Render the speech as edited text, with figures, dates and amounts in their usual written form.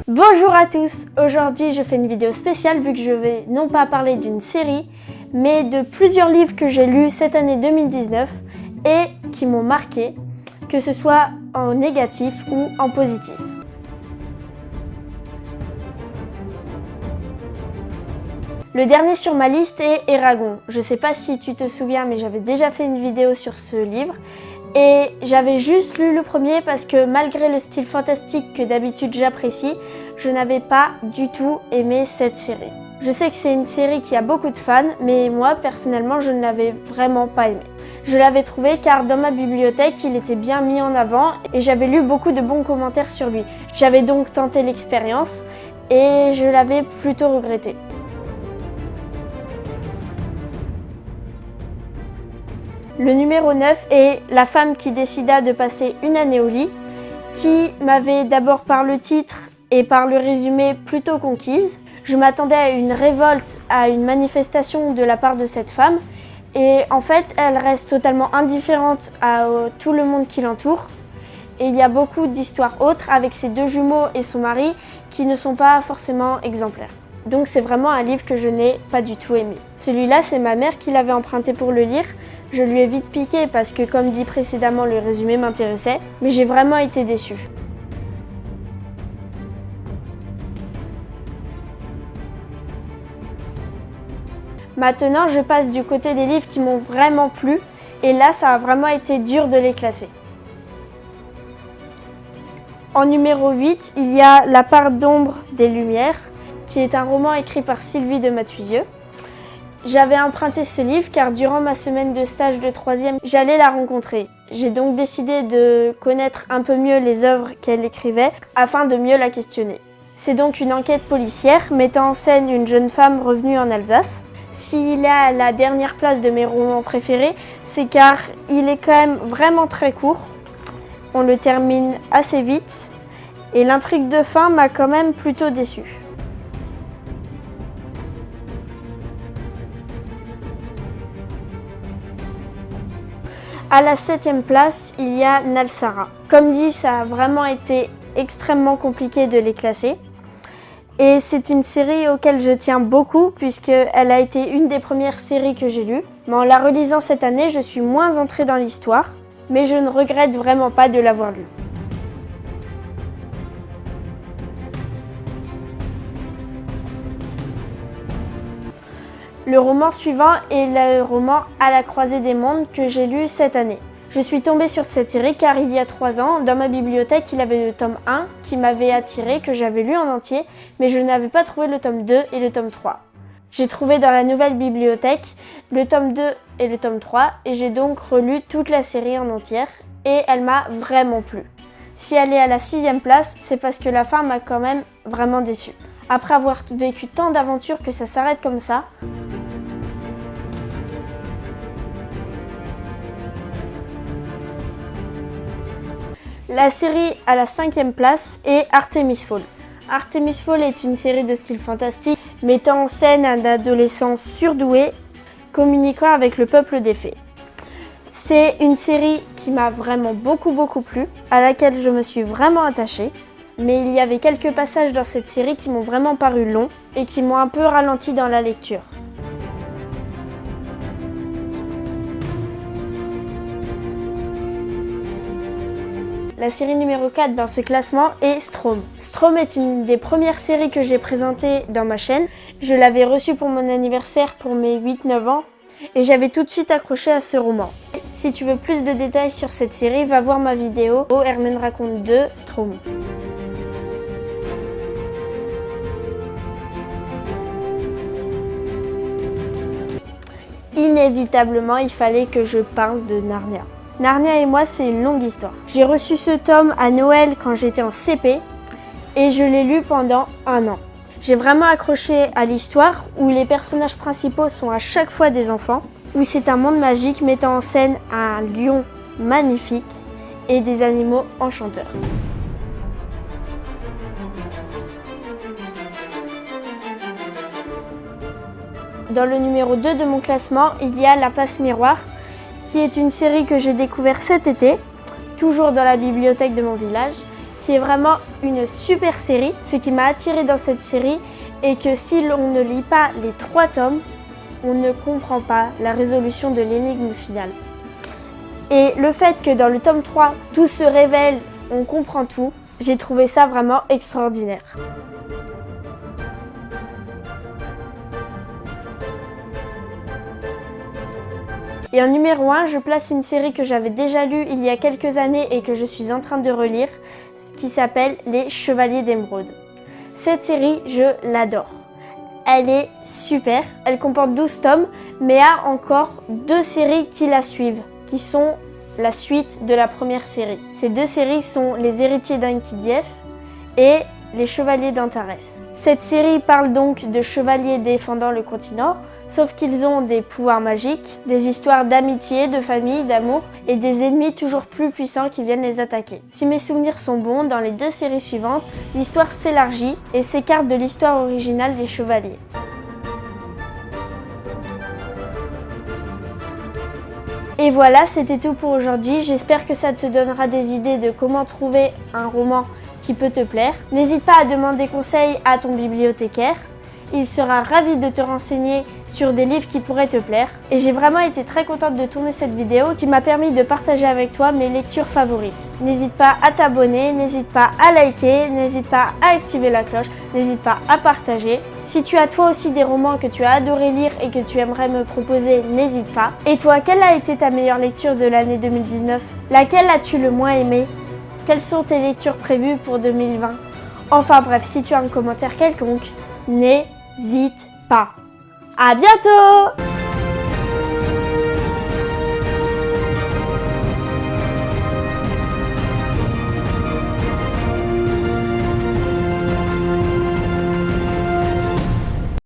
Bonjour à tous, aujourd'hui je fais une vidéo spéciale vu que je vais non pas parler d'une série, mais de plusieurs livres que j'ai lus cette année 2019 et qui m'ont marqué, que ce soit en négatif ou en positif. Le dernier sur ma liste est Eragon. Je sais pas si tu te souviens, mais j'avais déjà fait une vidéo sur ce livre. Et j'avais juste lu le premier parce que malgré le style fantastique que d'habitude j'apprécie, je n'avais pas du tout aimé cette série. Je sais que c'est une série qui a beaucoup de fans, mais moi personnellement je ne l'avais vraiment pas aimé. Je l'avais trouvé car dans ma bibliothèque il était bien mis en avant et j'avais lu beaucoup de bons commentaires sur lui. J'avais donc tenté l'expérience et je l'avais plutôt regretté. Le numéro 9 est la femme qui décida de passer une année au lit, qui m'avait d'abord par le titre et par le résumé plutôt conquise. Je m'attendais à une révolte, à une manifestation de la part de cette femme et en fait elle reste totalement indifférente à tout le monde qui l'entoure. Et il y a beaucoup d'histoires autres avec ses deux jumeaux et son mari qui ne sont pas forcément exemplaires. Donc c'est vraiment un livre que je n'ai pas du tout aimé. Celui-là, c'est ma mère qui l'avait emprunté pour le lire. Je lui ai vite piqué parce que, comme dit précédemment, le résumé m'intéressait, mais j'ai vraiment été déçue. Maintenant, je passe du côté des livres qui m'ont vraiment plu, et là, ça a vraiment été dur de les classer. En numéro 8, il y a La part d'ombre des lumières, qui est un roman écrit par Sylvie de Mathuisieux. J'avais emprunté ce livre car durant ma semaine de stage de 3e, j'allais la rencontrer. J'ai donc décidé de connaître un peu mieux les œuvres qu'elle écrivait afin de mieux la questionner. C'est donc une enquête policière mettant en scène une jeune femme revenue en Alsace. S'il est à la dernière place de mes romans préférés, c'est car il est quand même vraiment très court. On le termine assez vite et l'intrigue de fin m'a quand même plutôt déçue. À la 7e place, il y a Nalsara. Comme dit, ça a vraiment été extrêmement compliqué de les classer. Et c'est une série auquel je tiens beaucoup puisqu'elle a été une des premières séries que j'ai lues. Mais en la relisant cette année, je suis moins entrée dans l'histoire, mais je ne regrette vraiment pas de l'avoir lue. Le roman suivant est le roman À la croisée des mondes que j'ai lu cette année. Je suis tombée sur cette série car il y a 3 ans, dans ma bibliothèque, il y avait le tome 1 qui m'avait attiré, que j'avais lu en entier, mais je n'avais pas trouvé le tome 2 et le tome 3. J'ai trouvé dans la nouvelle bibliothèque le tome 2 et le tome 3 et j'ai donc relu toute la série en entière et elle m'a vraiment plu. Si elle est à la 6e place, c'est parce que la fin m'a quand même vraiment déçue. Après avoir vécu tant d'aventures que ça s'arrête comme ça, la série à la 5e place est Artemis Fowl. Artemis Fowl est une série de style fantastique mettant en scène un adolescent surdoué communiquant avec le peuple des fées. C'est une série qui m'a vraiment beaucoup plu, à laquelle je me suis vraiment attachée, mais il y avait quelques passages dans cette série qui m'ont vraiment paru longs et qui m'ont un peu ralenti dans la lecture. La série numéro 4 dans ce classement est Strom. Strom est une des premières séries que j'ai présentées dans ma chaîne. Je l'avais reçue pour mon anniversaire pour mes 8-9 ans et j'avais tout de suite accroché à ce roman. Si tu veux plus de détails sur cette série, va voir ma vidéo au Hermène raconte 2 Strom. Inévitablement, il fallait que je parle de Narnia. Narnia et moi, c'est une longue histoire. J'ai reçu ce tome à Noël quand j'étais en CP et je l'ai lu pendant 1 an. J'ai vraiment accroché à l'histoire où les personnages principaux sont à chaque fois des enfants, où c'est un monde magique mettant en scène un lion magnifique et des animaux enchanteurs. Dans le numéro 2 de mon classement, il y a La Place Miroir, qui est une série que j'ai découvert cet été, toujours dans la bibliothèque de mon village, qui est vraiment une super série. Ce qui m'a attirée dans cette série est que si l'on ne lit pas les 3 tomes, on ne comprend pas la résolution de l'énigme finale. Et le fait que dans le tome 3, tout se révèle, on comprend tout, j'ai trouvé ça vraiment extraordinaire. Et en numéro 1, je place une série que j'avais déjà lue il y a quelques années et que je suis en train de relire, qui s'appelle Les Chevaliers d'Émeraude. Cette série, je l'adore. Elle est super, elle comporte 12 tomes, mais a encore 2 séries qui la suivent, qui sont la suite de la première série. Ces 2 séries sont Les Héritiers d'Enkidief et Les Chevaliers d'Antares. Cette série parle donc de chevaliers défendant le continent, sauf qu'ils ont des pouvoirs magiques, des histoires d'amitié, de famille, d'amour et des ennemis toujours plus puissants qui viennent les attaquer. Si mes souvenirs sont bons, dans les 2 séries suivantes, l'histoire s'élargit et s'écarte de l'histoire originale des chevaliers. Et voilà, c'était tout pour aujourd'hui. J'espère que ça te donnera des idées de comment trouver un roman qui peut te plaire. N'hésite pas à demander conseil à ton bibliothécaire. Il sera ravi de te renseigner sur des livres qui pourraient te plaire. Et j'ai vraiment été très contente de tourner cette vidéo qui m'a permis de partager avec toi mes lectures favorites. N'hésite pas à t'abonner, n'hésite pas à liker, n'hésite pas à activer la cloche, n'hésite pas à partager. Si tu as toi aussi des romans que tu as adoré lire et que tu aimerais me proposer, n'hésite pas. Et toi, quelle a été ta meilleure lecture de l'année 2019 ? Laquelle as-tu le moins aimé ? Quelles sont tes lectures prévues pour 2020 ? Enfin bref, si tu as un commentaire quelconque, n'hésite pas. À bientôt!